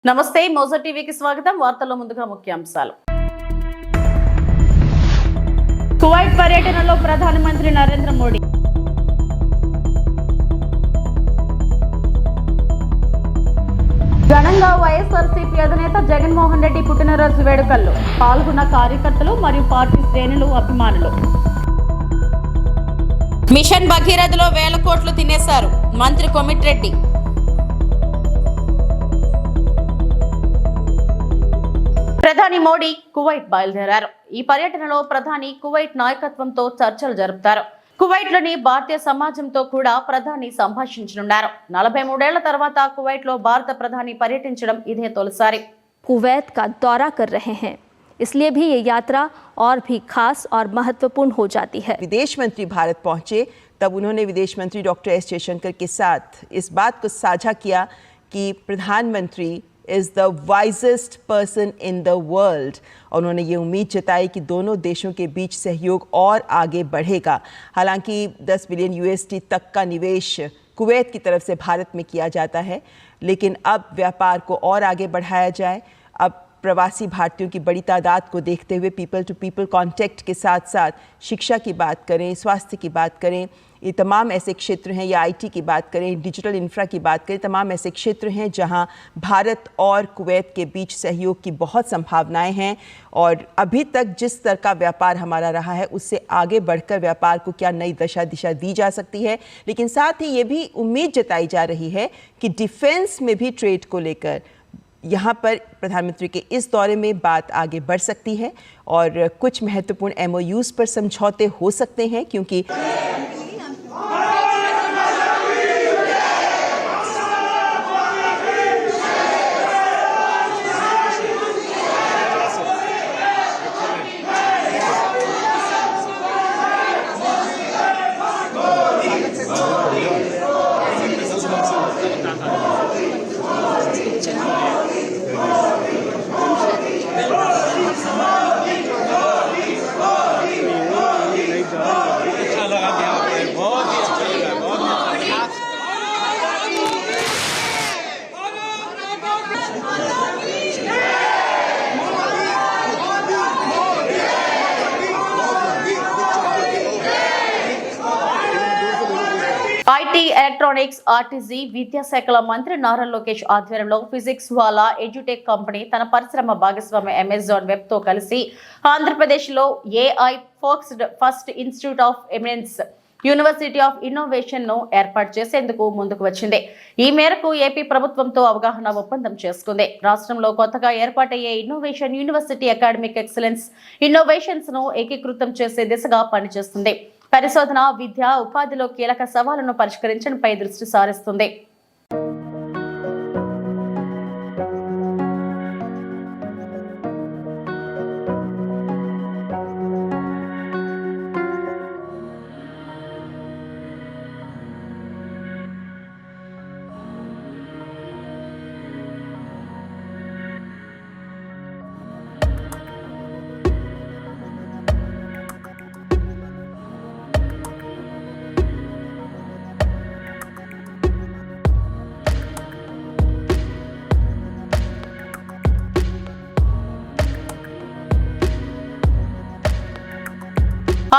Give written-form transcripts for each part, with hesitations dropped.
నమస్తే మోజో టీవీకి స్వాగతం. వార్తల్లో ముందుగా ముఖ్యాంశాలు. కువైట్ పర్యటనలో ప్రధానమంత్రి నరేంద్ర మోడీ. ఘనంగా వైఎస్ఆర్సీపీ అధినేత జగన్మోహన్ రెడ్డి పుట్టినరోజు వేడుకల్లో పాల్గొన్న కార్యకర్తలు మరియు పార్టీ శ్రేణులు, అభిమానులు. మిషన్ భగీరథలో 1000 కోట్లు తినేశారు మంత్రి కోమటిరెడ్డి. ప్రధాని మోడీ కువైట్ బయలుదేరారు. ఈ పర్యటనలో ప్రధాని కువైట్ నాయకత్వంతో చర్చలు జరుపుతారు. కువైట్లోని భారతీయ సమాజంతో కూడా ప్రధాని సంభాషించనున్నారు. 43 ఏళ్ల తర్వాత కువైట్లో భారత ప్రధాని పర్యటించడం ఇదే తొలిసారి. कुवैत का दौरा कर रहे हैं, इसलिए भी ये यात्रा और भी खास और महत्वपूर्ण हो जाती है. विदेश मंत्री भारत पहुंचे तब उन्होंने विदेश मंत्री डॉक्टर एस जयशंकर के साथ इस बात को साझा किया कि प्रधानमंत्री is the wisest person in the world. और उन्होंने ये उम्मीद जताई कि दोनों देशों के बीच सहयोग और आगे बढ़ेगा. हालांकि 10 बिलियन USD तक का निवेश कुवैत की तरफ से भारत में किया जाता है, लेकिन अब व्यापार को और आगे बढ़ाया जाए. अब प्रवासी भारतीयों की बड़ी तादाद को देखते हुए पीपल टू पीपल कॉन्टैक्ट के साथ साथ शिक्षा की बात करें, स्वास्थ्य की बात करें, ये तमाम ऐसे क्षेत्र हैं, या IT की बात करें, डिजिटल इंफ्रा की बात करें, तमाम ऐसे क्षेत्र हैं जहां भारत और कुवैत के बीच सहयोग की बहुत संभावनाएं हैं. और अभी तक जिस स्तर का व्यापार हमारा रहा है उससे आगे बढ़कर व्यापार को क्या नई दिशा दी जा सकती है. लेकिन साथ ही ये भी उम्मीद जताई जा रही है कि डिफेंस में भी ट्रेड को लेकर यहाँ पर प्रधानमंत्री के इस दौरे में बात आगे बढ़ सकती है और कुछ महत्वपूर्ण MOUs पर समझौते हो सकते हैं, क्योंकि ఐటీ, ఎలక్ట్రానిక్స్, ఆర్టీసీ, విద్యాశాఖల మంత్రి నారా లోకేష్ ఆధ్వర్యంలో ఫిజిక్స్ వాలా ఎడ్యుటెక్ కంపెనీ తన పరిశ్రమ భాగస్వామి అమెజాన్ వెబ్ తో కలిసి ఆంధ్రప్రదేశ్లో AI first institute of eminence university of innovation ను ఏర్పాటు చేసేందుకు ముందుకు వచ్చింది. ఈ మేరకు ఏపీ ప్రభుత్వంతో అవగాహన ఒప్పందం చేసుకుంది. రాష్ట్రంలో కొత్తగా ఏర్పాటయ్యే innovation university academic excellence innovations ను ఏకీకృతం చేసే దిశగా పనిచేస్తుంది. పరిశోధన, విద్య, ఉపాధిలో కీలక సవాళ్లను పరిష్కరించడంపై దృష్టి సారిస్తుంది.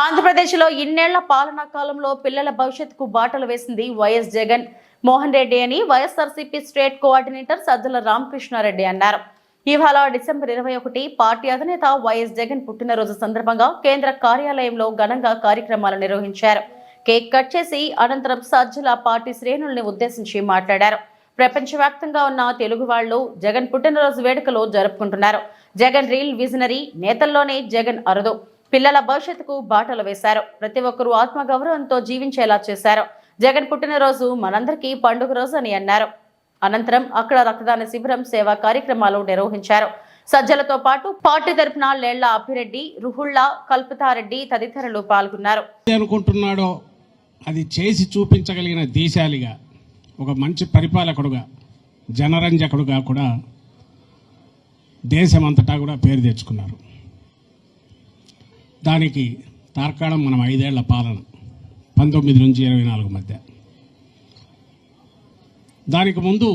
ఆంధ్రప్రదేశ్లో ఇన్నేళ్ల పాలనా కాలంలో పిల్లల భవిష్యత్తుకు బాటలు వేసింది వైఎస్ జగన్ మోహన్ రెడ్డి అని వైఎస్ఆర్సీపీ స్టేట్ కోఆర్డినేటర్ సజ్జల రామకృష్ణారెడ్డి అన్నారు. ఇవాళ డిసెంబర్ 21 పార్టీ అధినేత వైఎస్ జగన్ పుట్టినరోజు సందర్భంగా కేంద్ర కార్యాలయంలో ఘనంగా కార్యక్రమాలు నిర్వహించారు. కేక్ కట్ చేసి అనంతరం సజ్జల పార్టీ శ్రేణుల్ని ఉద్దేశించి మాట్లాడారు. ప్రపంచవ్యాప్తంగా ఉన్న తెలుగు వాళ్లు జగన్ పుట్టినరోజు వేడుకలు జరుపుకుంటున్నారు. జగన్ రీల్ విజనరీ, నేతల్లోనే జగన్ అరుదు. పిల్లల భవిష్యత్తుకు బాటలు వేశారు. ప్రతి ఒక్కరూ ఆత్మగౌరవంతో జీవించేలా చేశారు. జగన్ పుట్టినరోజు మనందరికీ పండుగ రోజు అని అన్నారు. అనంతరం అక్కడ రక్తదాన శిబిరం, సేవా కార్యక్రమాలు నిర్వహించారు. సజ్జలతో పాటు పార్టీ తరపున లేళ్ల అభిరెడ్డి, రుహుళ్ల కల్పతారెడ్డి తదితరులు పాల్గొన్నారు. అనుకుంటున్నాడో అది చేసి చూపించగలిగిన దేశాలిగా, ఒక మంచి పరిపాలకుడుగా, జనరంజకుడుగా కూడా దేశమంతటా కూడా పేరు తెచ్చుకున్నారు. దానికి తార్కాణం మనం 5 ఏళ్ల పాలన, 19 నుంచి 24 మధ్య. దానికి ముందు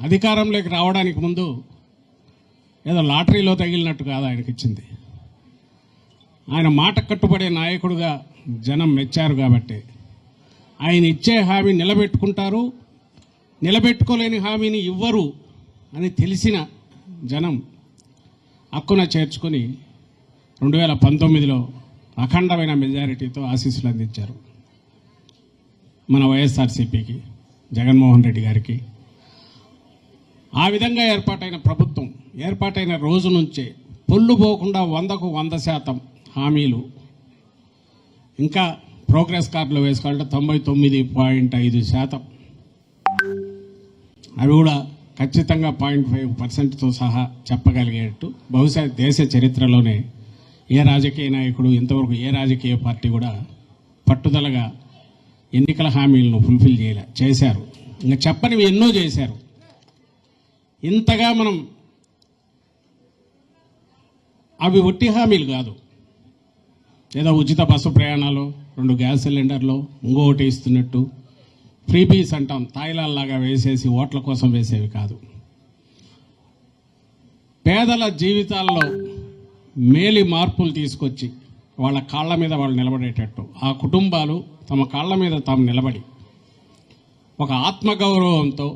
అధికారంలోకి రావడానికి ముందు ఏదో లాటరీలో తగిలినట్టు కాదు ఆయనకి ఇచ్చింది. ఆయన మాట కట్టుబడే నాయకుడుగా జనం మెచ్చారు కాబట్టి ఆయన ఇచ్చే హామీ నిలబెట్టుకుంటారు, నిలబెట్టుకోలేని హామీని ఇవ్వరు అని తెలిసిన జనం హక్కున చేర్చుకొని 2019లో అఖండమైన మెజారిటీతో ఆశీస్సులు అందించారు మన వైఎస్ఆర్సీపీకి, జగన్మోహన్ రెడ్డి గారికి. ఆ విధంగా ఏర్పాటైన ప్రభుత్వం ఏర్పాటైన రోజు నుంచే పొల్లు పోకుండా 100కు 100% హామీలు, ఇంకా ప్రోగ్రెస్ కార్డులో వేసుకోవాలంటే 99.5%, అవి కూడా ఖచ్చితంగా 0.5%తో సహా చెప్పగలిగేట్టు బహుశా దేశ చరిత్రలోనే ఏ రాజకీయ నాయకుడు ఇంతవరకు ఏ రాజకీయ పార్టీ కూడా పట్టుదలగా ఎన్నికల హామీలను ఫుల్ఫిల్ చేశారు. ఇంకా చెప్పనివి ఎన్నో చేశారు. ఇంతగా మనం అవి ఒట్టి హామీలు కాదు, ఏదో ఉచిత బస్సు ప్రయాణాలు, 2 గ్యాస్ సిలిండర్లు, ఇంకొకటి ఇస్తున్నట్టు ఫ్రీబీస్ అంటాం, తాయిలాల్లాగా వేసేసి ఓట్ల కోసం వేసేవి కాదు. పేదల జీవితాల్లో మేలి మార్పులు తీసుకొచ్చి వాళ్ళ కాళ్ళ మీద వాళ్ళు నిలబడేటట్టు, ఆ కుటుంబాలు తమ కాళ్ళ మీద తాము నిలబడి ఒక ఆత్మగౌరవంతో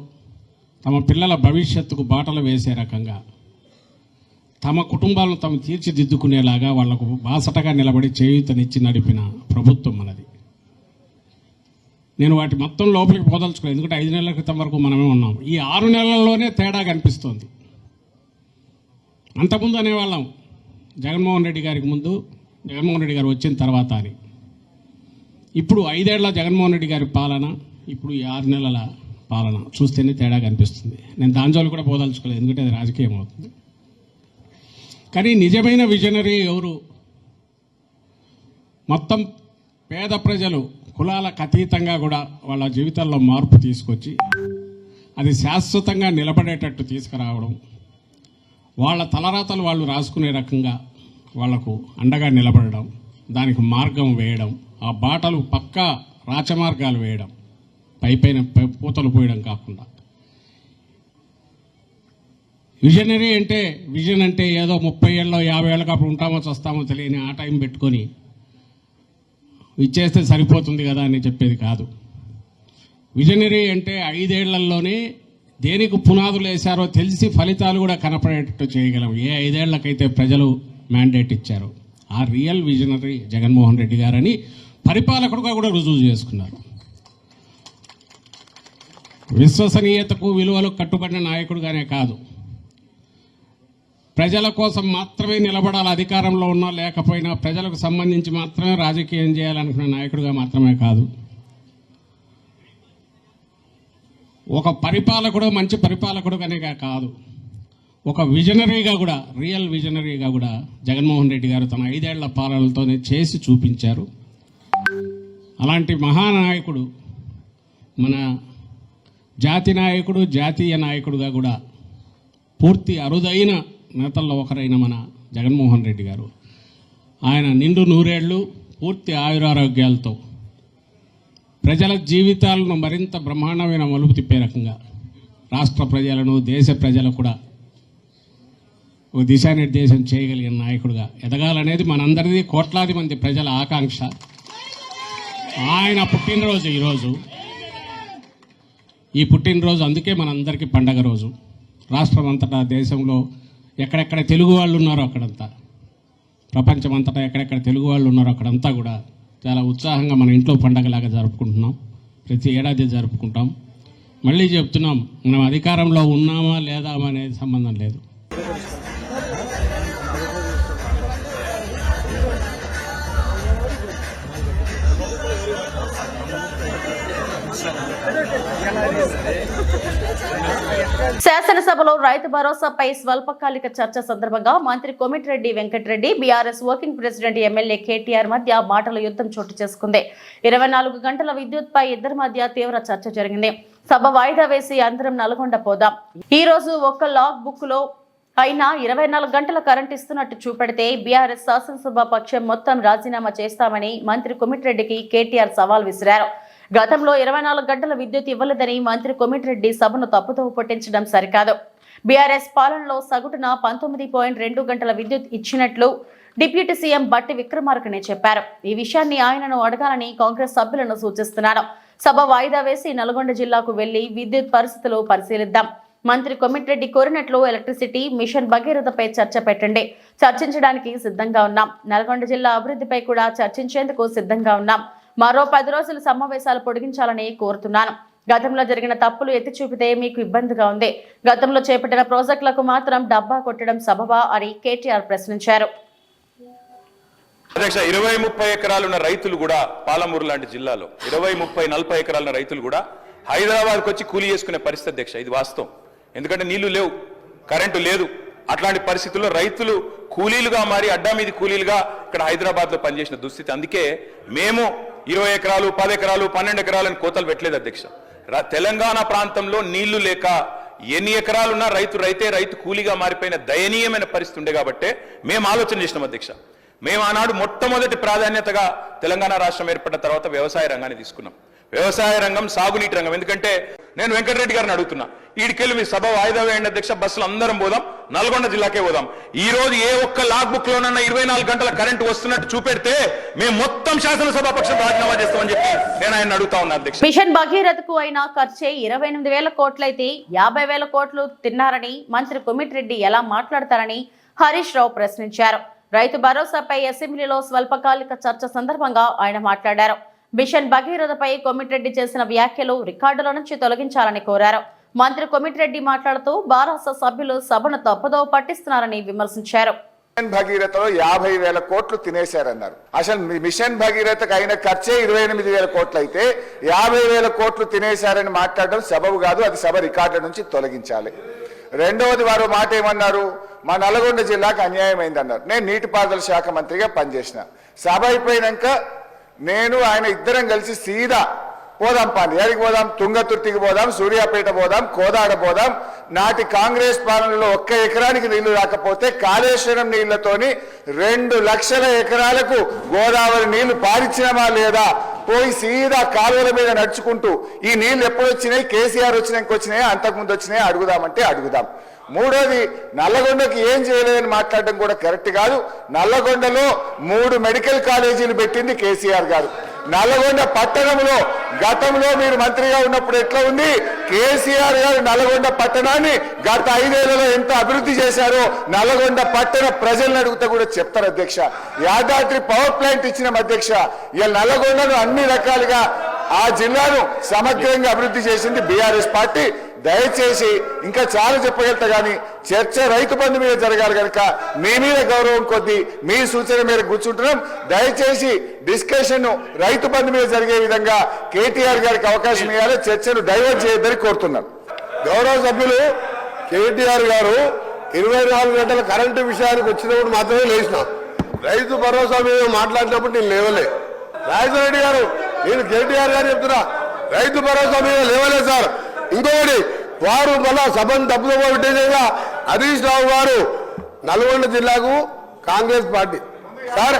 తమ పిల్లల భవిష్యత్తుకు బాటలు వేసే రకంగా తమ కుటుంబాలను తాము తీర్చిదిద్దుకునేలాగా వాళ్లకు బాసటగా నిలబడి చేయూతనిచ్చి నడిపిన ప్రభుత్వం మనది. నేను వాటి మొత్తం లోపలికి పోదలుచుకోలేదు, ఎందుకంటే 5 నెలల క్రితం వరకు మనమే ఉన్నాం. ఈ 6 నెలల్లోనే తేడా కనిపిస్తోంది. అంతకుముందు అనేవాళ్ళం జగన్మోహన్ రెడ్డి గారికి ముందు, జగన్మోహన్ రెడ్డి గారు వచ్చిన తర్వాత అని. ఇప్పుడు 5 ఏళ్ల జగన్మోహన్ రెడ్డి గారి పాలన, ఇప్పుడు ఈ 6 నెలల పాలన చూస్తేనే తేడా కనిపిస్తుంది. నేను దాని జోలు కూడా పోదలుచుకోలేదు, ఎందుకంటే అది రాజకీయం అవుతుంది. కానీ నిజమైన విజనరీ ఎవరు? మొత్తం పేద ప్రజలు కులాలకు అతీతంగా కూడా వాళ్ళ జీవితాల్లో మార్పు తీసుకొచ్చి అది శాశ్వతంగా నిలబడేటట్టు తీసుకురావడం, వాళ్ళ తలరాతలు వాళ్ళు రాసుకునే రకంగా వాళ్లకు అండగా నిలబడడం, దానికి మార్గం వేయడం, ఆ బాటలు పక్కా రాచమార్గాలు వేయడం, పైపైన పూతలు పోయడం కాకుండా. విజనరీ అంటే, విజన్ అంటే ఏదో 30 ఏళ్ళలో 50 ఏళ్ళకి అప్పుడు ఉంటామో చస్తామో తెలియని ఆ టైం పెట్టుకొని ఇచ్చేస్తే సరిపోతుంది కదా అని చెప్పేది కాదు. విజనరీ అంటే 5 ఏళ్లలోనే దేనికి పునాదులు వేశారో తెలిసి ఫలితాలు కూడా కనపడేటట్టు చేయగలం. ఏ 5 ఏళ్లకైతే ప్రజలు మ్యాండేట్ ఇచ్చారో ఆ రియల్ విజనరీ జగన్మోహన్ రెడ్డి గారని పరిపాలకుడుగా కూడా రుజువు చేసుకున్నారు. విశ్వసనీయతకు విలువలకు కట్టుబడిన నాయకుడుగానే కాదు, ప్రజల కోసం మాత్రమే నిలబడాలి, అధికారంలో ఉన్నా లేకపోయినా ప్రజలకు సంబంధించి మాత్రమే రాజకీయం చేయాలనుకునే నాయకుడిగా మాత్రమే కాదు, ఒక పరిపాలకుడు, మంచి పరిపాలకుడుగానే కాదు, ఒక విజనరీగా కూడా, రియల్ విజనరీగా కూడా జగన్మోహన్ రెడ్డి గారు తన 5 ఏళ్ల పాలనతోనే చేసి చూపించారు. అలాంటి మహానాయకుడు, మన జాతి నాయకుడు, జాతీయ నాయకుడుగా కూడా పూర్తి అరుదైన నేతల్లో ఒకరైన మన జగన్మోహన్ రెడ్డి గారు, ఆయన నిండు 100 ఏళ్ళు పూర్తి ఆయురారోగ్యాలతో ప్రజల జీవితాలను మరింత బ్రహ్మాండమైన మలుపు తిప్పే రకంగా రాష్ట్ర ప్రజలను, దేశ ప్రజలకు కూడా ఒక దిశానిర్దేశం చేయగలిగిన నాయకుడిగా ఎదగాలనేది మనందరిది, కోట్లాది మంది ప్రజల ఆకాంక్ష. ఆయన పుట్టినరోజు ఈరోజు. ఈ పుట్టినరోజు అందుకే మనందరికీ పండగ రోజు. రాష్ట్రం అంతటా, దేశంలో ఎక్కడెక్కడ తెలుగు వాళ్ళు ఉన్నారో అక్కడంతా, ప్రపంచం అంతటా ఎక్కడెక్కడ తెలుగు వాళ్ళు ఉన్నారో అక్కడంతా కూడా చాలా ఉత్సాహంగా మన ఇంట్లో పండగలాగా జరుపుకుంటున్నాం. ప్రతి ఏడాది జరుపుకుంటాం. మళ్ళీ చెప్తున్నాం, మనం అధికారంలో ఉన్నామా లేదా అనేది సంబంధం లేదు. శాసనసభలో రైతు భరోసాపై స్వల్పకాలిక చర్చ సందర్భంగా మంత్రి Komatireddy Venkatreddy, BRS working president MLA KTR మధ్య మాటల యుద్ధం చోటు చేసుకుంది. 24 గంటల విద్యుత్పై ఇద్దరి మధ్య తీవ్ర చర్చ జరిగింది. సభ వాయిదా వేసి అందరం నల్గొండ పోదాం. ఈ రోజు ఒక్క లాగ్ బుక్ లో అయినా 24 గంటల కరెంట్ ఇస్తున్నట్టు చూపెడితే బీఆర్ఎస్ శాసనసభ పక్షం మొత్తం రాజీనామా చేస్తామని మంత్రి కోమటిరెడ్డికి కేటీఆర్ సవాల్ విసిరారు. గతంలో 24 గంటల విద్యుత్ ఇవ్వలేదని మంత్రి కోమటిరెడ్డి సభను తప్పుదోవ పట్టించడం సరికాదు. బీఆర్ఎస్ పాలనలో సగటున 19.2 గంటల విద్యుత్ ఇచ్చినట్లు డిప్యూటీ సీఎం బట్టి విక్రమార్కనే చెప్పారు. ఈ విషయాన్ని ఆయనను అడగాలని కాంగ్రెస్ సభ్యులను సూచిస్తున్నారు. సభ వాయిదా వేసి నల్గొండ జిల్లాకు వెళ్లి విద్యుత్ పరిస్థితులు పరిశీలిద్దాం. మంత్రి కోమటిరెడ్డి కోరినట్లు ఎలక్ట్రిసిటీ మిషన్ భగీరథపై చర్చ పెట్టండి. చర్చించడానికి సిద్ధంగా ఉన్నాం. నల్గొండ జిల్లా అభివృద్ధిపై కూడా చర్చించేందుకు సిద్ధంగా ఉన్నాం. మరో 10 రోజులు సమావేశాలు పొడిగించాలని కోరుతున్నాను. గతంలో జరిగిన తప్పులు ఎత్తి చూపితే మీకు ఇబ్బందిగా ఉంది. గతంలో చేపట్టిన ప్రాజెక్టులకు మాత్రం డబ్బా కొట్టడం సబబా అని కేటీఆర్ ప్రశ్నించారు. అధ్యక్ష 20-30 ఎకరాలు ఉన్న రైతులు కూడా పాలమూరు లాంటి జిల్లాలో 20-30-40 ఎకరాల రైతులు కూడా హైదరాబాద్కి వచ్చి కూలీ చేసుకునే పరిస్థితి అధ్యక్ష. ఇది వాస్తవం. ఎందుకంటే నీళ్లు లేవు, కరెంటు లేదు. అట్లాంటి పరిస్థితుల్లో రైతులు కూలీలుగా మారి అడ్డా మీది కూలీలుగా ఇక్కడ హైదరాబాద్లో పనిచేసిన దుస్థితి. అందుకే మేము 20 ఎకరాలు 10 ఎకరాలు 12 ఎకరాలను కోతలు పెట్టలేదు అధ్యక్ష. తెలంగాణ ప్రాంతంలో నీళ్లు లేక ఎన్ని ఎకరాలున్నా రైతు కూలీగా మారిపోయిన దయనీయమైన పరిస్థితి ఉండే కాబట్టే మేము ఆలోచన చేసినాం అధ్యక్ష. మేము ఆనాడు మొట్టమొదటి ప్రాధాన్యతగా తెలంగాణ రాష్ట్రం ఏర్పడిన తర్వాత వ్యవసాయ రంగాన్ని తీసుకున్నాం. వ్యవసాయ రంగం, సాగునీటి రంగం. ఎందుకంటే నేను వెంకటరెడ్డి గారిని అడుగుతున్నా, ఈడికెళ్ళి మీ సభ వాయిదా వేయండి అధ్యక్ష, బస్సులు అందరం పోదాం, నల్గొండ జిల్లాకే పోదాం. ఈ రోజు ఏ ఒక్క లాగ్ బుక్ లోనన్నా 24 గంటల కరెంటు వస్తున్నట్టు చూపెడితే మేము మొత్తం శాసనసభాపక్షం రాజీనామా చేస్తామని చెప్పి నేను ఆయన అడుగుతా ఉన్నా అధ్యక్ష. మిషన్ భగీరథకు అయిన ఖర్చే 28,000 కోట్లయితే 50,000 కోట్లు తిన్నారని మంత్రి కోమటిరెడ్డి ఎలా మాట్లాడతారని హరీష్ రావు ప్రశ్నించారు. రైతు భరోసాపై అసెంబ్లీలో స్వల్పకాలిక చర్చ సందర్భంగా ఆయన మాట్లాడారు. మిషన్ భగీరథపై కోమటిరెడ్డి చేసిన వ్యాఖ్యలు రికార్డుల నుంచి తొలగించాలని కోరారు. మంత్రి కోమటిరెడ్డి మాట్లాడుతూ బారాస సభ్యులు సభను తప్పుదోవ పట్టిస్తున్నారని విమర్శించారు. మిషన్ భగీరథలో 50,000 కోట్లు తినేశారన్నారు. అసలు మిషన్ భగీరథకు అయిన ఖర్చే 28,000 కోట్లు అయితే 50,000 కోట్లు తినేశారని మాట్లాడడం సబబు కాదు. అది సభ రికార్డుల నుంచి తొలగించాలి. రెండవది, వారు మాట ఏమన్నారు, మా నల్గొండ జిల్లాకు అన్యాయం అయిందన్నారు. నేను నీటిపారుదల శాఖ మంత్రిగా పనిచేసిన. సభ అయిపోయినాక నేను ఆయన ఇద్దరం కలిసి సీదా పోదాం, ఎక్కడికి పోదాం, తుంగతుర్తికి పోదాం, సూర్యాపేట పోదాం, కోదాడ పోదాం. నాటి కాంగ్రెస్ పాలనలో 1 ఎకరానికి నీళ్లు రాకపోతే కాళేశ్వరం నీళ్లతోని 2 లక్షల ఎకరాలకు గోదావరి నీళ్లు పారించినమా లేదా, పోయి సీదా కాలువల మీద నడుచుకుంటూ ఈ నీళ్లు ఎప్పుడు వచ్చినాయి, కేసీఆర్ వచ్చినాక వచ్చినాయా, అంతకుముందు వచ్చినాయా అడుగుదామంటే అడుగుదాం. మూడోది, నల్లగొండకి ఏం చేయలేదని మాట్లాడడం కూడా కరెక్ట్ కాదు. నల్లగొండలో 3 మెడికల్ కాలేజీలు పెట్టింది కేసీఆర్ గారు. నల్లగొండ పట్టణంలో గతంలో మీరు మంత్రిగా ఉన్నప్పుడు ఎట్లా ఉంది, కేసీఆర్ గారు నల్లగొండ పట్టణాన్ని గత 5 ఏళ్లలో ఎంత అభివృద్ధి చేశారో నల్లగొండ పట్టణ ప్రజలను అడిగితే కూడా చెప్తారు అధ్యక్ష. యాదాద్రి పవర్ ప్లాంట్ ఇచ్చిన అధ్యక్ష. ఇలా నల్లగొండను అన్ని రకాలుగా ఆ జిల్లాను సమగ్రంగా అభివృద్ధి చేసింది బీఆర్ఎస్ పార్టీ. దయచేసి ఇంకా చాలా చెప్పగలుగుతా కానీ చర్చ రైతు బంధు మీద జరగాలి కనుక మీ మీద గౌరవం కొద్దీ మీ సూచన మేరకు కూర్చుంటున్నాం. దయచేసి డిస్కషన్ రైతు బంధు మీద జరిగే విధంగా కేటీఆర్ గారికి అవకాశం ఇవ్వాలి. చర్చను డైవర్ట్ చేయొద్దని కోరుతున్నాం. గౌరవ సభ్యులు కేటీఆర్ గారు 24 గంటల కరెంటు విషయానికి వచ్చినప్పుడు మాత్రమే లేచిన. రైతు భరోసా మీద మాట్లాడినప్పుడు నేను లేవలే. రాజశేఖర గారు, నేను కేటీఆర్ గారు చెప్తున్నా, రైతు భరోసా మీద లేవలేదు సార్. ఇంకొకటి, వారు మళ్ళా సభను తప్పుదో పెట్టేసేగా హరీష్ రావు గారు నల్గొండ జిల్లాకు Congress party sir.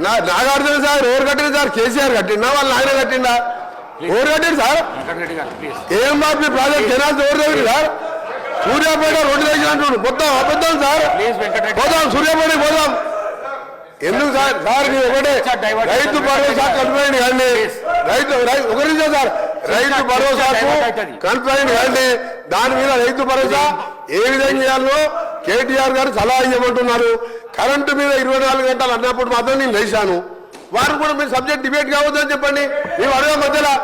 Nagarjuna sir ఎవరు కట్టింది సార్? కేసీఆర్ కట్టిందా, వాళ్ళు ఆయన కట్టిందా? ఎవరు కట్టింది సార్? ఏఎంఆర్పీ ప్రాజెక్ట్ కెనాల్స్ ఎవరు దగ్గర సార్? సూర్యాపేట 2 లక్షలు అంటున్నాడు. మొత్తం అబద్ధం సార్. పోదాం, సూర్యాపేటకి పోదాం. ఎందుకు సార్? సార్ మీరు ఒకటే రైతు భరోసా కన్ఫైన్ కానీ ఒకరి సార్ రైతు భరోసాకు కన్ఫైన్ కానీ దాని మీద రైతు భరోసా ఏ విధంగా చేయాలో కేటీఆర్ గారు సలహా ఇవ్వమంటున్నారు. కరెంటు మీద 24 గంటలు అన్నప్పుడు మాత్రం నేను లేచాను. వారు కూడా మీరు సబ్జెక్ట్ డిబేట్ కావద్దని చెప్పండి. మేము అడగ మధ్యలో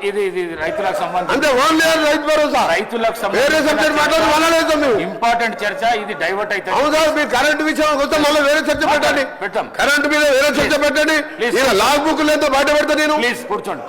ఇది రైతులకు సంబంధించి అంటే ఓన్లీ రైతు భరోసా, రైతులకు వేరే సబ్జెక్ట్ మాట్లాడలేదు. ఇంపార్టెంట్ చర్చ ఇది డైవర్ట్ అయితే. అవును సార్, మీరు కరెంటు విషయం వస్తే మళ్ళీ వేరే చర్చ పెట్టండి. కరెంటు మీద వేరే చర్చ పెట్టండి. లాగ్ బుక్ లేదో బయట పెడతా నేను. ప్లీజ్ కూర్చోండి.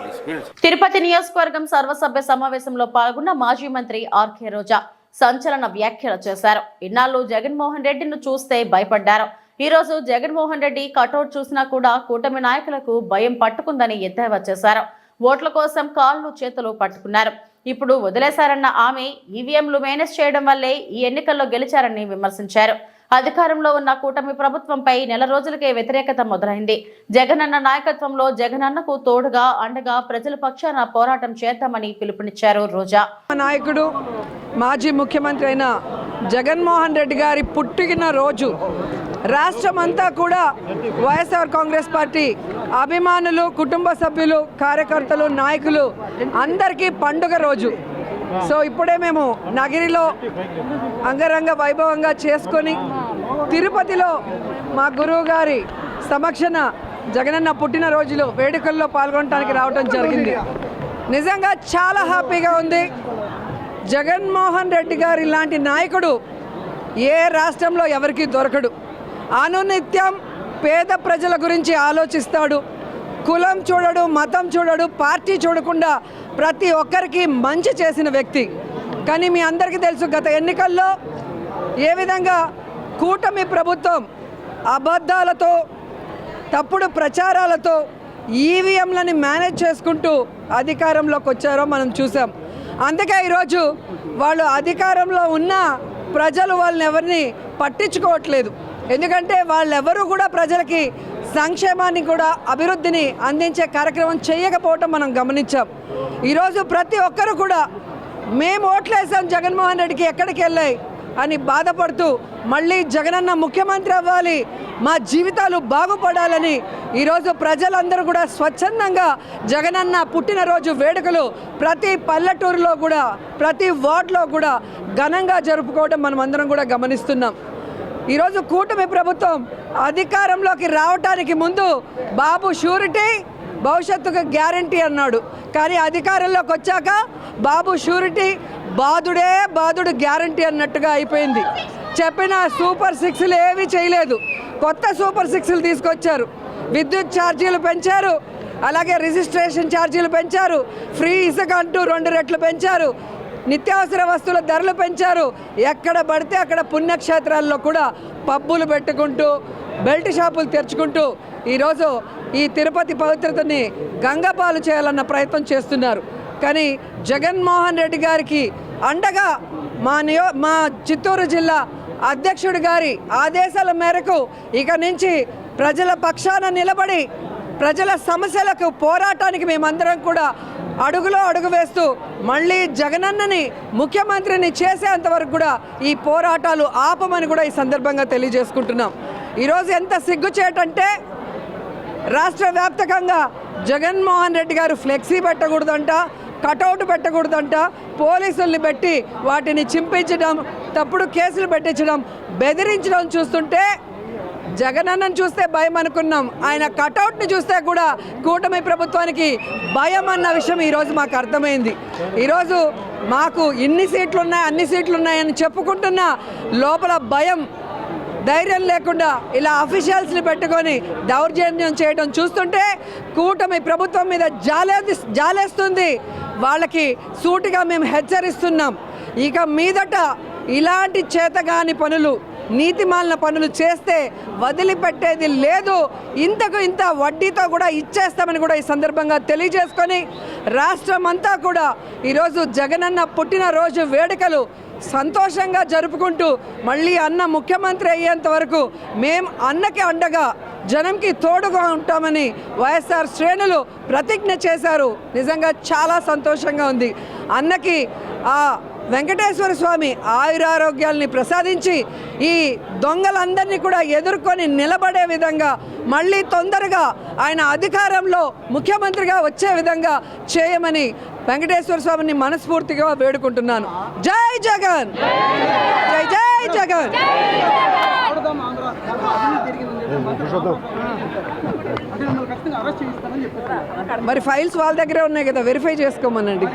తిరుపతి నియోజకవర్గం సర్వసభ్య సమావేశంలో పాల్గొన్న మాజీ మంత్రి ఆర్కే రోజా సంచలన వ్యాఖ్యలు చేశారు. ఇన్నాళ్లు జగన్మోహన్ రెడ్డిని చూస్తే భయపడ్డారు. ఈ రోజు జగన్మోహన్ రెడ్డి కటౌట్ చూసినా కూడా కూటమి నాయకులకు భయం పట్టుకుందని ఎద్దేవా చేశారు. ఓట్ల కోసం కాళ్ళు చేతులు పట్టుకున్నారు. ఇప్పుడు వదిలేశారన్న ఆమె ఈవీఎంలు మేనేజ్ చేయడం వల్లే ఈ ఎన్నికల్లో గెలిచారని విమర్శించారు. అధికారంలో ఉన్న కూటమి ప్రభుత్వంపై నెల రోజులకే వ్యతిరేకత మొదలైంది. జగనన్న నాయకత్వంలో జగనన్నకు తోడుగా అండగా ప్రజల పక్షాన పోరాటం చేద్దామని పిలుపునిచ్చారు రోజా. నాయకుడు మాజీ ముఖ్యమంత్రి అయిన జగన్మోహన్ రెడ్డి గారి పుట్టిన రోజు రాష్ట్రమంతా కూడా వైఎస్ఆర్ కాంగ్రెస్ పార్టీ అభిమానులు, కుటుంబ సభ్యులు, కార్యకర్తలు, నాయకులు అందరికీ పండుగ రోజు. సో ఇప్పుడే మేము నగిరిలో అంగరంగ వైభవంగా చేసుకొని తిరుపతిలో మా గురువు గారి సమక్షన జగనన్న పుట్టినరోజులు వేడుకల్లో పాల్గొనడానికి రావడం జరిగింది. నిజంగా చాలా హ్యాపీగా ఉంది. జగన్మోహన్ రెడ్డి గారి లాంటి నాయకుడు ఏ రాష్ట్రంలో ఎవరికీ దొరకడు. అనునిత్యం పేద ప్రజల గురించి ఆలోచిస్తాడు. కులం చూడడు, మతం చూడడు, పార్టీ చూడకుండా ప్రతి ఒక్కరికి మంచి చేసిన వ్యక్తి. కానీ మీ అందరికీ తెలుసు, గత ఎన్నికల్లో ఏ విధంగా కూటమి ప్రభుత్వం అబద్ధాలతో, తప్పుడు ప్రచారాలతో ఈవీఎంలని మేనేజ్ చేసుకుంటూ అధికారంలోకి వచ్చారో మనం చూసాం. అందుకే ఈరోజు వాళ్ళు అధికారంలో ఉన్న ప్రజలు వాళ్ళని ఎవరిని పట్టించుకోవట్లేదు. ఎందుకంటే వాళ్ళెవరూ కూడా ప్రజలకి సంక్షేమాన్ని కూడా అభివృద్ధిని అందించే కార్యక్రమం చేయకపోవటం మనం గమనించాం. ఈరోజు ప్రతి ఒక్కరు కూడా మేము ఓట్లేసాం జగన్మోహన్ రెడ్డికి, ఎక్కడికి వెళ్ళాయి అని బాధపడుతూ మళ్ళీ జగనన్న ముఖ్యమంత్రి అవ్వాలి, మా జీవితాలు బాగుపడాలని ఈరోజు ప్రజలందరూ కూడా స్వచ్ఛందంగా జగనన్న పుట్టినరోజు వేడుకలు ప్రతి పల్లెటూరులో కూడా, ప్రతి వార్డులో కూడా ఘనంగా జరుపుకోవడం మనం అందరం కూడా గమనిస్తున్నాం. ఈరోజు కూటమి ప్రభుత్వం అధికారంలోకి రావడానికి ముందు బాబు షూరిటీ, భవిష్యత్తుకు గ్యారంటీ అన్నాడు. కానీ అధికారంలోకి వచ్చాక బాబు షూరిటీ, బాదుడు గ్యారంటీ అన్నట్టుగా అయిపోయింది. చెప్పిన సూపర్ సిక్స్లు ఏవి చేయలేదు. కొత్త సూపర్ సిక్స్లు తీసుకొచ్చారు. విద్యుత్ ఛార్జీలు పెంచారు, అలాగే రిజిస్ట్రేషన్ ఛార్జీలు పెంచారు, ఫ్రీ ఇసుక అంటూ 2 రెట్లు పెంచారు, నిత్యావసర వస్తువుల ధరలు పెంచారు. ఎక్కడ పడితే అక్కడ పుణ్యక్షేత్రాల్లో కూడా పబ్బులు పెట్టుకుంటూ, బెల్ట్ షాపులు తెరుచుకుంటూ ఈరోజు ఈ తిరుపతి పవిత్రతని గంగపాలు చేయాలన్న ప్రయత్నం చేస్తున్నారు. కానీ జగన్మోహన్ రెడ్డి గారికి అండగా మా చిత్తూరు జిల్లా అధ్యక్షుడి గారి ఆదేశాల మేరకు ఇక నుంచి ప్రజల పక్షాన నిలబడి ప్రజల సమస్యలకు పోరాటానికి మేమందరం కూడా అడుగులో అడుగు వేస్తూ మళ్ళీ జగనన్నని ముఖ్యమంత్రిని చేసేంతవరకు కూడా ఈ పోరాటాలు ఆపమని కూడా ఈ సందర్భంగా తెలియజేసుకుంటున్నాం. ఈరోజు ఎంత సిగ్గుచేటంటే రాష్ట్ర వ్యాప్తంగా జగన్మోహన్ రెడ్డి గారు ఫ్లెక్సీ పెట్టకూడదంట, కటౌట్ పెట్టకూడదంట, పోలీసుల్ని పెట్టి వాటిని చింపించడం, తప్పుడు కేసులు పెట్టించడం, బెదిరించడం చూస్తుంటే జగనన్నను చూస్తే భయం అనుకున్నాం. ఆయన కటౌట్ని చూస్తే కూడా కూటమి ప్రభుత్వానికి భయం అన్న విషయం ఈరోజు మాకు అర్థమైంది. ఈరోజు మాకు ఇన్ని సీట్లు ఉన్నాయి, అన్ని సీట్లు ఉన్నాయని చెప్పుకుంటున్న లోపల భయం, ధైర్యం లేకుండా ఇలా అఫీషియల్స్ని పెట్టుకొని దౌర్జన్యం చేయడం చూస్తుంటే కూటమి ప్రభుత్వం మీద జాలేస్తుంది. వాళ్ళకి సూటిగా మేము హెచ్చరిస్తున్నాం. ఇక మీదట ఇలాంటి చేతగాని పనులు, నీతిమాలిన పనులు చేస్తే వదిలిపెట్టేది లేదు. ఇంతకు ఇంత వడ్డీతో కూడా ఇచ్చేస్తామని కూడా ఈ సందర్భంగా తెలియజేసుకొని రాష్ట్రం అంతా కూడా ఈరోజు జగనన్న పుట్టినరోజు వేడుకలు సంతోషంగా జరుపుకుంటూ మళ్ళీ అన్న ముఖ్యమంత్రి అయ్యేంత వరకు మేము అన్నకి అండగా, జనంకి తోడుగా ఉంటామని వైఎస్ఆర్ శ్రేణులు ప్రతిజ్ఞ చేశారు. నిజంగా చాలా సంతోషంగా ఉంది. అన్నకి ఆ వెంకటేశ్వర స్వామి ఆయురారోగ్యాల్ని ప్రసాదించి ఈ దొంగలందరినీ కూడా ఎదుర్కొని నిలబడే విధంగా మళ్ళీ తొందరగా ఆయన అధికారంలో ముఖ్యమంత్రిగా వచ్చే విధంగా చేయమని వెంకటేశ్వర స్వామిని మనస్ఫూర్తిగా వేడుకుంటున్నాను. జై జగన్, జై జై జగన్. మరి ఫైల్స్ వాళ్ళ దగ్గరే ఉన్నాయి కదా, వెరిఫై చేసుకోమనండి.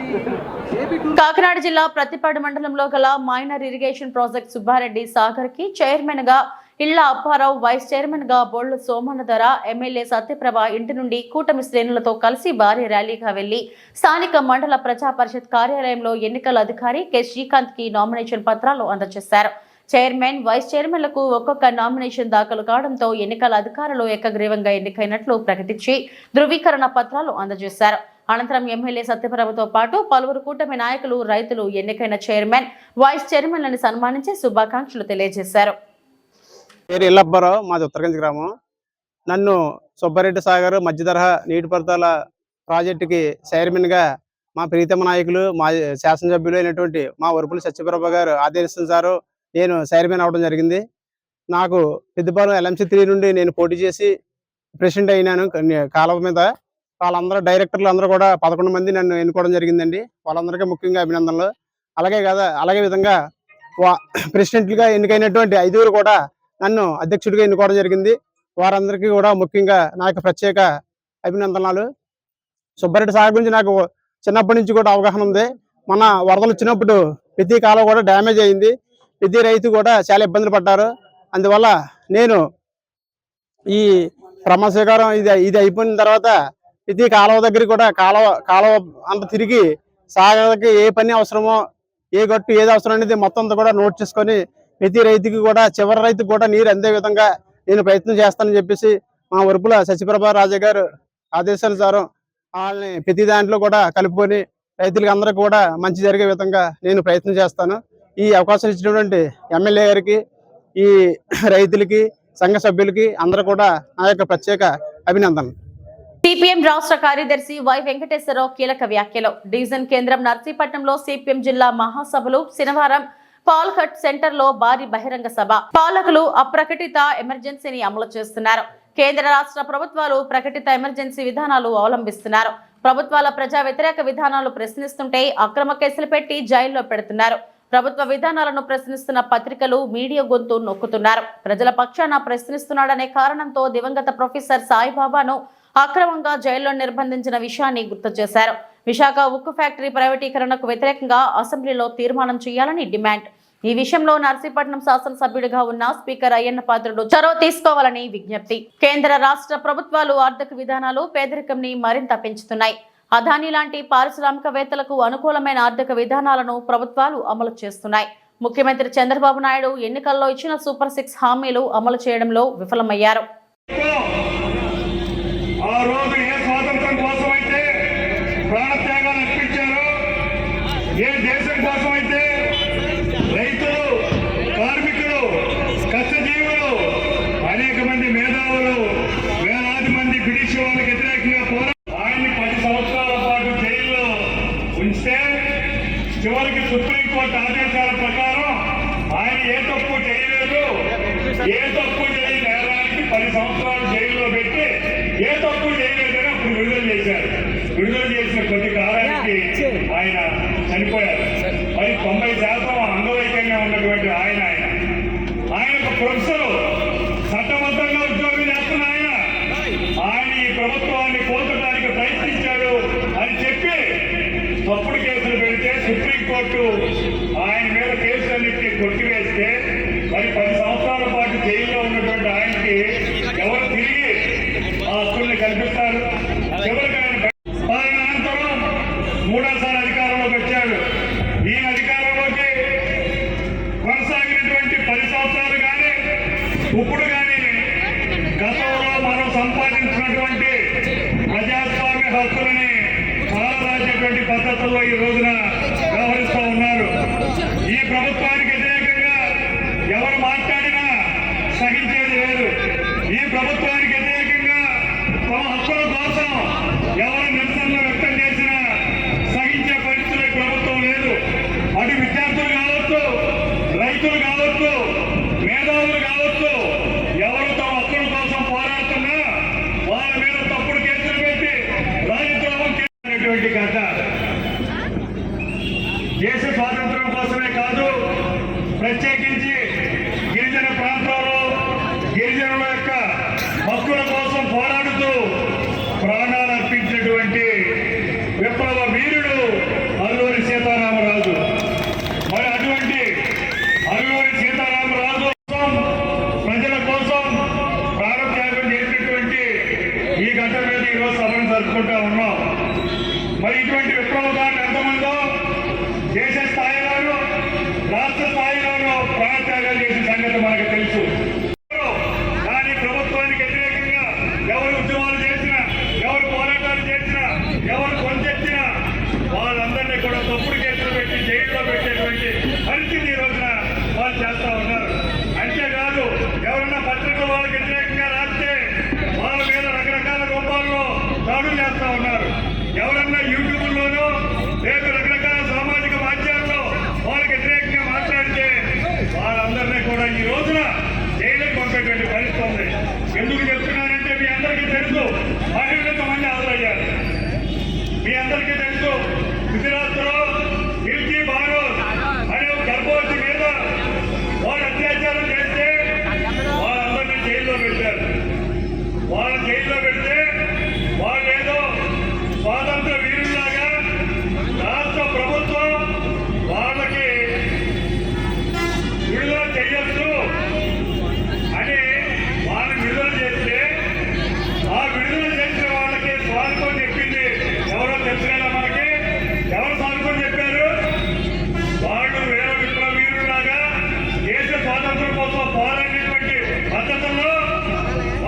కాకినాడ జిల్లా ప్రతిపాడు మండలంలో గల minor irrigation project Subbareddy Sagar కి చైర్మన్ గా ఇళ్ల అప్పారావు, వైస్ చైర్మన్ గా బోళ్ల సోమన్నధర, ఎమ్మెల్యే సత్యప్రభ ఇంటి నుండి కూటమి శ్రేణులతో కలిసి భారీ ర్యాలీగా వెళ్లి స్థానిక మండల ప్రజా పరిషత్ కార్యాలయంలో ఎన్నికల అధికారి కె శ్రీకాంత్ కి నామినేషన్ పత్రాలు అందజేశారు. చైర్మన్, వైస్ చైర్మన్లకు ఒక్కొక్క నామినేషన్ దాఖలు కావడంతో ఎన్నికల అధికారులు ఏకగ్రీవంగా ఎన్నికైనట్లు ప్రకటించి ధృవీకరణ పత్రాలు అందజేశారు. అనంతరం ఎమ్మెల్యే సత్యప్రభతో పాటు పలువురు కూటమి నాయకులు, రైతులు ఎన్నికైన చైర్మన్, వైస్ చైర్మన్లను సన్మానించి శుభాకాంక్షలు తెలియజేశారు. పేరు ఇల్లబ్బారావు, మాది ఉత్తరగంజ్ గ్రామం. నన్ను సుబ్బారెడ్డి సాగర్ మధ్య తరహా నీటిపారుదల ప్రాజెక్టుకి చైర్మన్గా మా ప్రీతమ నాయకులు, మా శాసనసభ్యులు అయినటువంటి మా వరుపుల సత్యప్రభ గారు ఆదేశించారు. నేను చైర్మన్ అవ్వడం జరిగింది. నాకు పెద్దపాలెం LMC 3 నుండి నేను పోటీ చేసి ప్రెసిడెంట్ అయినాను. కాలువ మీద వాళ్ళందరూ డైరెక్టర్లు అందరూ కూడా 11 మంది నన్ను ఎన్నుకోవడం జరిగిందండి. వాళ్ళందరికీ ముఖ్యంగా అభినందనలు. అలాగే విధంగా ప్రెసిడెంట్లుగా ఎన్నికైనటువంటి 5 కూడా నన్ను అధ్యక్షుడిగా ఎన్నుకోవడం జరిగింది. వారందరికీ కూడా ముఖ్యంగా నా యొక్క ప్రత్యేక అభినందనలు. సుబ్బారెడ్డి సాగర్ గురించి నాకు చిన్నప్పటి నుంచి కూడా అవగాహన ఉంది. మన వరదలు వచ్చినప్పుడు ప్రతి కాలం కూడా డ్యామేజ్ అయింది. ప్రతి రైతు కూడా చాలా ఇబ్బందులు పడ్డారు. అందువల్ల నేను ఈ ప్రమాణ స్వీకారం ఇది అయిపోయిన తర్వాత ప్రతి కాలువ దగ్గర కూడా కాలువ అంత తిరిగి సాగర్కి ఏ పని అవసరమో, ఏ గట్టు ఏది అవసరం అనేది మొత్తం అంతా కూడా నోట్ చేసుకొని ప్రతి రైతుకి కూడా చివరి రైతుకు కూడా నీరు అందే విధంగా నేను ప్రయత్నం చేస్తానని చెప్పేసి మా వరుపుల సత్యప్రభ రాజా గారు ఆదేశానుసారం వాళ్ళని ప్రతి దాంట్లో కూడా కలుపుకొని రైతులకి అందరికీ కూడా మంచి జరిగే విధంగా నేను ప్రయత్నం చేస్తాను. ఈ అవకాశం ఇచ్చినటువంటి ఎమ్మెల్యే గారికి, ఈ రైతులకి, సంఘ సభ్యులకి అందరూ కూడా నా యొక్క ప్రత్యేక అభినందనలు. సిపిఎం రాష్ట్ర కార్యదర్శి వై వెంకటేశ్వరరావు కీలక వ్యాఖ్యలు. డివిజన్ కేంద్రం నర్సీపట్నంలో సిపిఎం జిల్లా మహాసభలు శనివారం పాల్ఘట్ సెంటర్ లో భారీ బహిరంగ సభ. పాలకులు అప్రకటిత ఎమర్జెన్సీని అమలు చేస్తున్నారు. కేంద్ర రాష్ట్ర ప్రభుత్వాలు ప్రకటిత ఎమర్జెన్సీ విధానాలు అవలంబిస్తున్నారు. ప్రభుత్వాల ప్రజా వ్యతిరేక విధానాలు ప్రశ్నిస్తుంటే అక్రమ కేసులు పెట్టి జైల్లో పెడుతున్నారు. ప్రభుత్వ విధానాలను ప్రశ్నిస్తున్న పత్రికలు, మీడియా గొంతు నొక్కుతున్నారు. ప్రజల పక్షాన ప్రశ్నిస్తున్నాడనే కారణంతో దివంగత ప్రొఫెసర్ సాయిబాబాను అక్రమంగా జైల్లో నిర్బంధించిన విషయాన్ని గుర్తు చేశారు. విశాఖ ఉక్కు ఫ్యాక్టరీ ప్రైవేటీకరణకు వ్యతిరేకంగా అసెంబ్లీలో తీర్మానం చేయాలని డిమాండ్. ఈ విషయంలో నర్సీపట్నం శాసనసభ్యుడిగా ఉన్న స్పీకర్ అయ్యన్న పాత్రుడు చొరవ తీసుకోవాలని విజ్ఞప్తి. కేంద్ర రాష్ట్ర ప్రభుత్వాలు ఆర్థిక విధానాలు పేదరికంని మరింత పెంచుతున్నాయి. అదానీ లాంటి పారిశ్రామికవేత్తలకు అనుకూలమైన ఆర్థిక విధానాలను ప్రభుత్వాలు అమలు చేస్తున్నాయి. ముఖ్యమంత్రి చంద్రబాబు నాయుడు ఎన్నికల్లో ఇచ్చిన సూపర్ 6 హామీలు అమలు చేయడంలో విఫలమయ్యారు. ఆ రోజు ఏ స్వాతంత్రం కోసం అయితే ప్రాణత్యాగాలు అర్పించారో, ఏ దేశం కోసం అయితే రైతులు, కార్మికులు, కష్టజీవులు, అనేక మంది మేధావులు, వేలాది మంది బ్రిటిష్ వాళ్ళకి వ్యతిరేకంగా ఆయన్ని 10 సంవత్సరాల పాటు జైల్లో ఉంచితే చివరికి సుప్రీంకోర్టు ఆదేశాల ప్రకారం ఆయన ఏ తప్పు చేయలేదు, ఏ తప్పు చేయ నేరానికి 10 సంవత్సరాలు జైల్లో పెట్టి ఏ తప్పు చేయలేదని అప్పుడు విడుదల చేశారు. విడుదల చేసిన కొద్ది కాలానికి ఆయన చనిపోయారు. మరి 90% అంగవైకల్యంగా ఉన్నటువంటి ఆయన ప్రొఫెసర్, చట్టబద్ధంగా ఉద్యోగం చేస్తున్న ఆయన ఈ ప్రభుత్వాన్ని కోల్చడానికి ప్రయత్నించాడు అని చెప్పి తప్పుడు కేసులు పెడితే సుప్రీంకోర్టు ఆయన మీద కేసులన్నింటినీ కొట్టివేస్తే మరి 10 సంవత్సరాల పాటు జైల్లో ఉన్నటువంటి ఆయనకి ఎవరు తిరిగి ఆ హక్కుల్ని కల్పిస్తారు? చివరికి ఆయన అనంతరం 3వసారి అధికారంలోకి వచ్చాడు. ఈ అధికారంలోకి కొనసాగినటువంటి 10 సంవత్సరాలు కానీ ఇప్పుడు కానీ గతంలో మనం సంపాదించినటువంటి ప్రజాస్వామ్య హక్కులని కాలరాసేటువంటి పద్ధతుల్లో ఈ రోజున వ్యవహరిస్తూ ఉన్నారు. ఈ ప్రభుత్వానికి వ్యతిరేకంగా ఎవరు మాట్లాడినా సహించేది లేదు. ఈ ప్రభుత్వానికి వ్యతిరేకంగా తమ హక్కుల కోసం ఎవరు నిరసనలు వ్యక్తం చేసినా సహించే పరిస్థితులు ప్రభుత్వం లేదు. అటు విద్యార్థులు కావచ్చు, రైతులు కావచ్చు, మేధావులు కావచ్చు, ఎవరు తమ హక్కుల కోసం పోరాడుతున్నా వాళ్ళ మీద తప్పుడు కేసులు పెట్టి రాజద్రోహం చేసినటువంటి కథ. దేశ స్వాతంత్రం కోసమే కాదు, ప్రత్యేకించి గిరిజన ప్రాంతాల్లో గిరిజనుల యొక్క హక్కుల కోసం పోరాడుతూ ప్రాణాలు అర్పించినటువంటి విప్లవ వీరుడు అల్లూరి సీతారామరాజు. మరి అటువంటి అల్లూరి సీతారామరాజు ప్రజా అందరినీ కూడా ఈ రోజున జైలుకి పంపేటువంటి పరిస్థితి ఉంది. ఎందుకు చెప్తున్నానంటే మీ అందరికీ తెలుసు, మహిళలు ఎంతమంది హాజరయ్యారు. మీ అందరికీ తెలుసు, గుజరాత్లో మిల్కీ బానో అనే ఒక గర్భవతి మీద వాళ్ళు అత్యాచారం చేస్తే వాళ్ళందరినీ జైల్లో పెట్టారు. వాళ్ళ జైల్లో పెడితే వాళ్ళేదో స్వాతంత్ర వీరుల్లాగా రాష్ట్ర ప్రభుత్వం వాళ్ళకి విడుదల చేయొచ్చు అని వాళ్ళని విడుదల చేస్తే ఆ విడుదల చేసిన వాళ్ళకి స్వాగతం చెప్పింది ఎవరో తెలుసు కదా మనకి. ఎవరు స్వాగతం చెప్పారు? వాళ్ళు వేరే విప్లవ వీరులాగా దేశ స్వాతంత్రం కోసం పోరాడినటువంటి పద్ధతుల్లో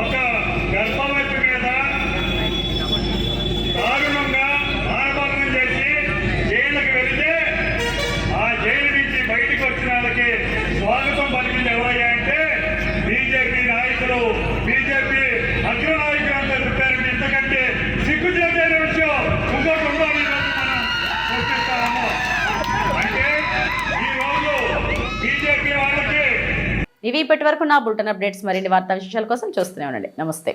ఒక గర్భవతి మీద దారుణంగా మానభంగం చేసి జైలుకి వెళితే ఆ జైలు నుంచి బయటకు వచ్చిన వాళ్ళకి స్వాగతం పలికింది ఎవరయ్యా అంటే బీజేపీ నాయకులు, బీజేపీ అగ్రనాయకులు అంతా చెప్పారంటే ఇంతకంటే సిగ్గుచేటైన విషయం ఇంకోటి ఉండాలి మనం చర్చిస్తాము. అంటే ఈరోజు బీజేపీ వాళ్ళకి ఇవి ఇప్పటి వరకు నా బులెటిన్ అప్డేట్స్. మరిన్ని వార్తా విశేషాల కోసం చూస్తూనే ఉండండి. నమస్తే.